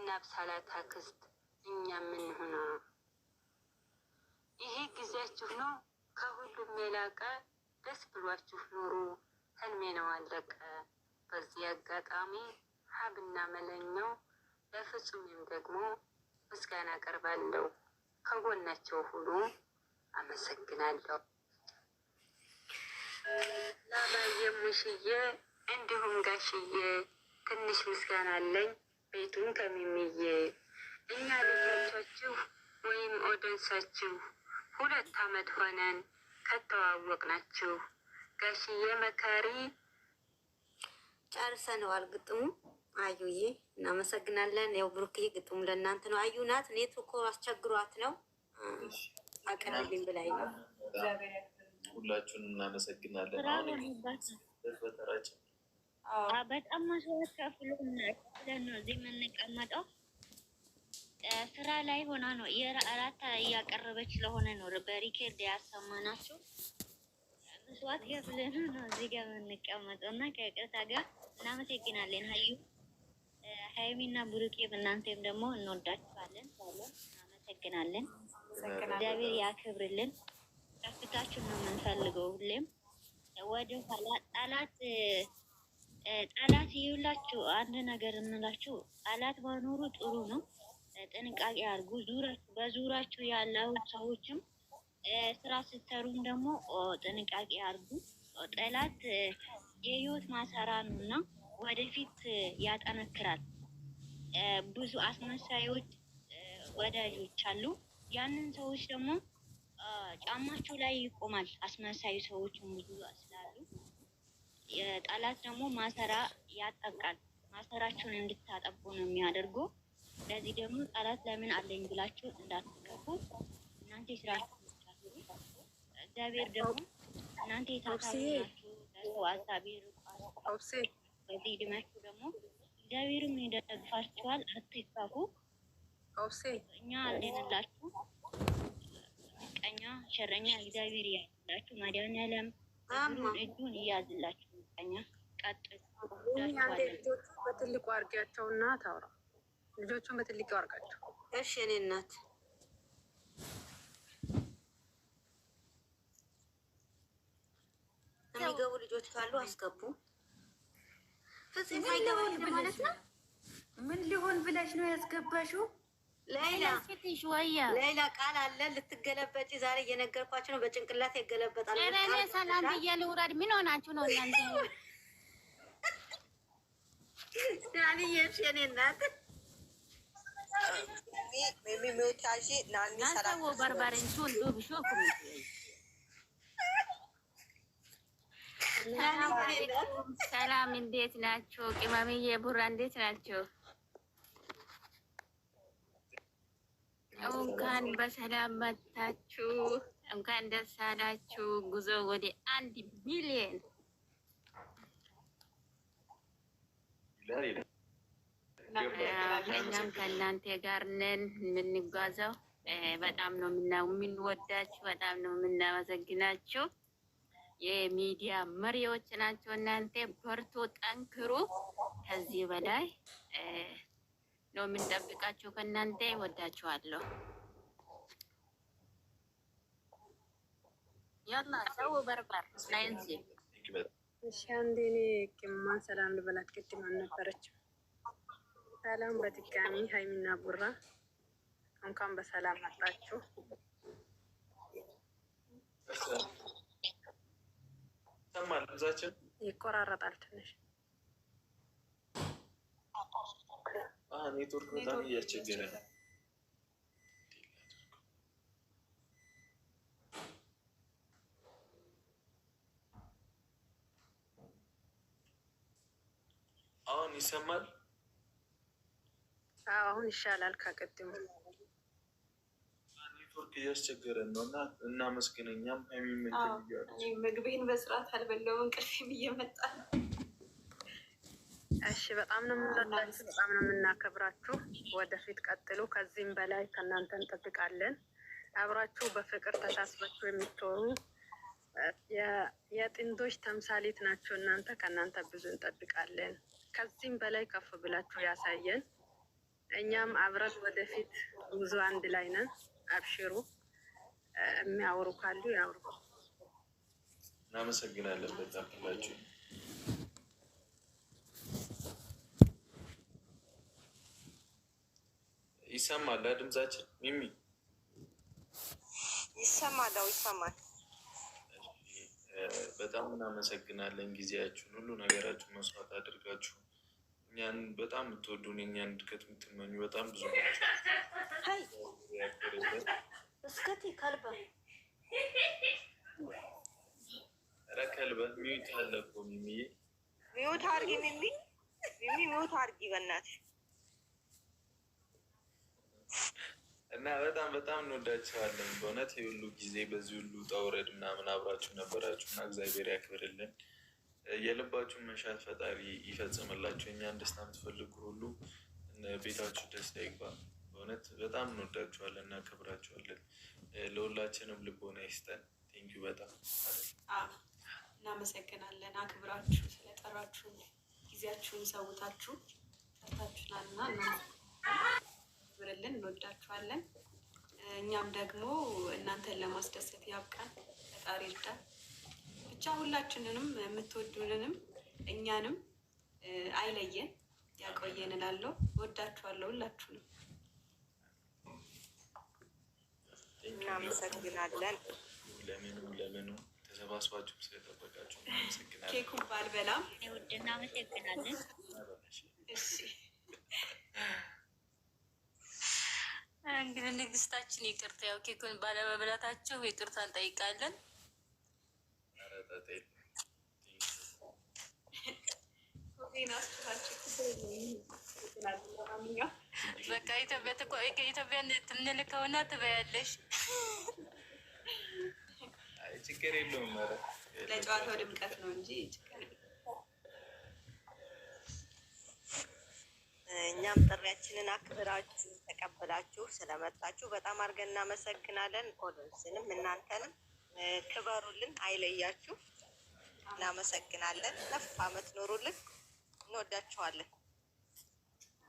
እናብሳላት አክስት እኛ ምን ሆና ይሄ ጊዜያችሁ ነው። ከሁሉም የላቀ ደስ ብሏችሁ ኑሩ። ህልሜ ነው አለቀ። በዚህ አጋጣሚ ሀብና መለኛው ለፍጹምም ደግሞ ምስጋና አቀርባለሁ። ከጎናቸው ሁሉ አመሰግናለሁ። ላባዬ ሙሽዬ እንዲሁም ጋሽዬ ትንሽ ምስጋና አለኝ። ቤቱን ከሚሚዬ እኛ ልጆቻችሁ ወይም ኦደንሳችሁ 2 አመት ሆነን ከተዋወቅናችሁ። ጋሽዬ መካሪ ጨርሰነዋል። ግጥሙ አዩዬ እናመሰግናለን። ያው ብሩክዬ ግጥሙ ለእናንተ ነው። አዩ ናት ኔትወርክ አስቸግሯት ነው አቀርብልኝ ብላኝ ነው። ሁላችሁን እናመሰግናለን። በጣም መስዋዕት ከፍለን ነው እዚህ የምንቀመጠው። ስራ ላይ ሆና ነው የእራት እያቀረበች ስለሆነ ነው በሪኬርድ ያሰማናችሁ። መስዋዕት ከፍለን ነው እዚህ ጋር የምንቀመጠው እና ከቅርታ ጋር እናመሰግናለን። ሀይሚና ብሩኬ እናንተም ደግሞ እንወዳችኋለን። እናመሰግናለን። እግዚአብሔር ያክብርልን። ከፍታችሁን ነው የምንፈልገው ሁሌም ወደ ኋላ ጠላት ይውላችሁ። አንድ ነገር እንላችሁ ጠላት ባኖሩ ጥሩ ነው። ጥንቃቄ አድርጉ። በዙራችሁ ያለው ሰዎችም ስራ ስትሰሩም ደግሞ ጥንቃቄ አድርጉ። ጠላት የህይወት ማሰራ ነው እና ወደፊት ያጠነክራል። ብዙ አስመሳዮች ወዳጆች አሉ። ያንን ሰዎች ደግሞ ጫማቸው ላይ ይቆማል። አስመሳዩ ሰዎችን ብዙ ስላሉ ጠላት ደግሞ ማሰራ ያጠቃል። ማሰራቸውን እንድታጠቁ ነው የሚያደርጉ። ለዚህ ደግሞ ጠላት ለምን አለኝ ብላችሁ እንዳትገቡ። እናንተ ስራችሁ እግዚአብሔር ደግሞ እናንተ የታታችሁ ለሰው አሳቢ በዚህ እድሜያችሁ ደግሞ እግዚአብሔርም ይደግፋችኋል። አትፋፉ። እኛ አለንላችሁ። ምቀኛ ሸረኛ እግዚአብሔር ያላችሁ መድኃኒዓለም እጁን እያዝላችሁ። ምቀኛ ቀጥል። ልጆቹ በትልቁ አድርጊያቸውና ታውራ። ልጆቹን በትልቁ አድርጋቸው። እሺ እኔ እናት የሚገቡ ልጆች ካሉ አስገቡ። ፍጹም አይገባም ማለት ነው። ምን ሊሆን ብለሽ ነው ያስገባሽው? ሌላ ቃል አለ ልትገለበጪ። ዛሬ እየነገርኳችሁ ነው። በጭንቅላት ይገለበጣል። ሰላም ብዬ ልውረድ። ምን ሆናችሁ ነው እናንተ? ዳንዬሽ የኔ እናት ሰላም እንዴት ናቸው? ቅመምዬ ቡራ እንዴት ናቸው? እንኳን በሰላም መጣችሁ። እንኳን ደስ አላችሁ። ጉዞ ወደ 1 ሚሊዮን እኛም ከእናንተ ጋር ነን የምንጓዘው። በጣም ነው የምንወዳችሁ፣ በጣም ነው የምናመሰግናችሁ። የሚዲያ መሪዎች ናቸው እናንተ። በርቱ፣ ጠንክሩ። ከዚህ በላይ ነው የምንጠብቃችሁ ከእናንተ። ወዳችኋለሁ። ያላ ሰው በርበር ናይንዚ እሺ፣ አንዴ እኔ ቅማን ሰላም ልበላት። ቅድም አልነበረችም። ሰላም በድጋሚ ሀይሚና ቡራ እንኳን በሰላም መጣችሁ። ይቆራረጣል ትንሽ ኔትወርክ በጣም እያስቸገረ ነው። አሁን ይሰማል? አሁን ይሻላል ከቅድሙ። ኔትወርክ እያስቸገረን ነው እና እናመስግነኛም ምግቤን በስርዓት አልበላሁም። እንቅልፌም እየመጣ ነው። እሺ፣ በጣም ነው የምንወዳችሁ፣ በጣም ነው የምናከብራችሁ። ወደፊት ቀጥሉ። ከዚህም በላይ ከእናንተ እንጠብቃለን። አብራችሁ በፍቅር ተሳስባችሁ የምትኖሩ የጥንዶች ተምሳሌት ናቸው እናንተ። ከእናንተ ብዙ እንጠብቃለን። ከዚህም በላይ ከፍ ብላችሁ ያሳየን። እኛም አብረን ወደፊት ጉዞ አንድ ላይ ነን። አብሽሩ። የሚያወሩ ካሉ ያወሩ። እናመሰግናለን በጣም ሁላችሁ። ይሰማል ድምጻችን? ሚሚ ይሰማል? ይሰማል። በጣም እናመሰግናለን። ጊዜያችሁን ሁሉ ነገራችሁን መስዋዕት አድርጋችሁ እኛን በጣም የምትወዱን የእኛን እድገት የምትመኙ በጣም ብዙ ናቸው። እስከቲ ከልበ ኧረ ከልበ ሚዩት አለ እኮ ሚሚዬ፣ ሚዩት አድርጊ ሚሚ፣ ሚሚ ሚዩት አድርጊ በእናትሽ። እና በጣም በጣም እንወዳችኋለን በእውነት የሁሉ ጊዜ በዚህ ሁሉ ውጣ ውረድ ምናምን አብራችሁ ነበራችሁ እና እግዚአብሔር ያክብርልን። የልባችሁን መሻት ፈጣሪ ይፈጽምላችሁ። እኛን ደስታ የምትፈልጉ ሁሉ ቤታችሁ ደስታ ይግባ። በእውነት በጣም እንወዳችኋለን፣ እናከብራችኋለን። ለሁላችንም ልቦና ይስጠን። ቴንኪዩ በጣም እናመሰግናለን። አክብራችሁ ስለጠራችሁ ጊዜያችሁን ሰውታችሁ ጠርታችሁናል እና እናብርልን። እንወዳችኋለን። እኛም ደግሞ እናንተን ለማስደሰት ያብቃን፣ ፈጣሪ ይርዳን። ብቻ ሁላችንንም የምትወዱንንም እኛንም አይለየን፣ ያቆየን እላለሁ። ወዳችኋለሁ ሁላችሁንም። እናመሰግናለን። ለምኑ ተሰባስባችሁ ስለጠበቃችሁ እናመሰግናለን። ኬኩን ባልበላም ውድ እናመሰግናለን። እሺ እንግዲህ ንግስታችን ይቅርታ፣ ያው ኬኩን ባለመብላታችሁ ይቅርታ እንጠይቃለን። በቃ ኢትዮጵያን ትንልከውና ትበያለሽ። ችግር የለውም። ለጨዋታው ድምቀት ነው እንጂ ችግር የለውም። እኛም ጥሪያችንን አክብራችሁ ተቀበላችሁ ስለመጣችሁ በጣም አድርገን እናመሰግናለን። ኦዲየንስንም እናንተንም ክበሩልን፣ አይለያችሁ። እናመሰግናለን። ነፍ አመት ኖሩልን። እንወዳችኋለን።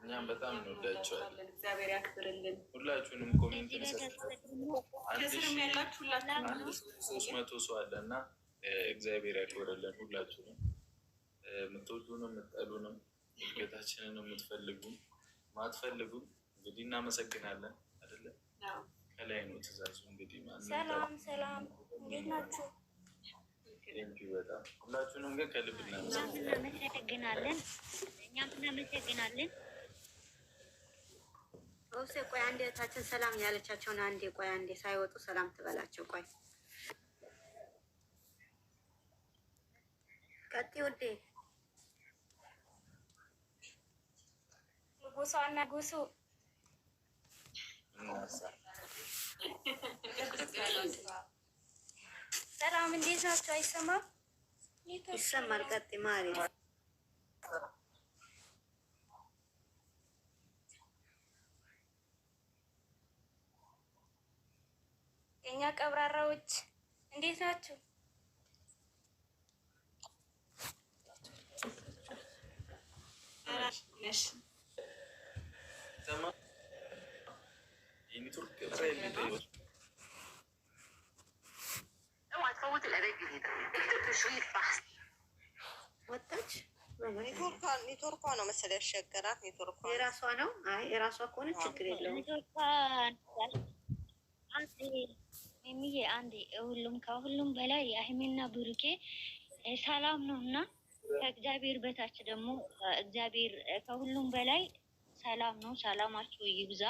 እኛም በጣም እንወዳችኋለን። እግዚአብሔር ያክብርልን። ሁላችሁንም ኮሜንት ከስርም ያላችሁ ሁላችሁ 300 ሰው አለ እና እግዚአብሔር ያክብርልን። ሁላችሁንም የምትወዱንም የምትጠሉንም እድገታችንን የምትፈልጉም ማትፈልጉም እንግዲህ እናመሰግናለን። አይደለ ከላይ ነው ትእዛዙ። እንግዲህ ሰላም ሰላም፣ እንዴት ናችሁ? በጣም ሁላችሁንም ግን ከልብ እናመሰግናለን። እኛም እናመሰግናለን። ኦብሴ ቆይ አንዴ ታችን ሰላም ያለቻቸውን አንዴ ቆይ አንዴ ሳይወጡ ሰላም ትበላቸው። ቆይ ቀጥ ውዴ ንጉሷና ጉሱ ሰላም እንዴት ናቸው? አይሰማም? ይሰማል። ቀጥ ማሪ የኛ ቀብራራዎች እንዴት ናቸው? ወጣች። ኔትወርኳ ነው መሰለኝ ያስቸገራት። ኔትወርኳ የራሷ ነው። አይ የራሷ ከሆነ ችግር የለውም። ሚሚዬ አንዴ ሁሉም ከሁሉም በላይ የአህሜና ብሩኬ ሰላም ነው እና ከእግዚአብሔር በታች ደግሞ እግዚአብሔር ከሁሉም በላይ ሰላም ነው። ሰላማችሁ ይብዛ።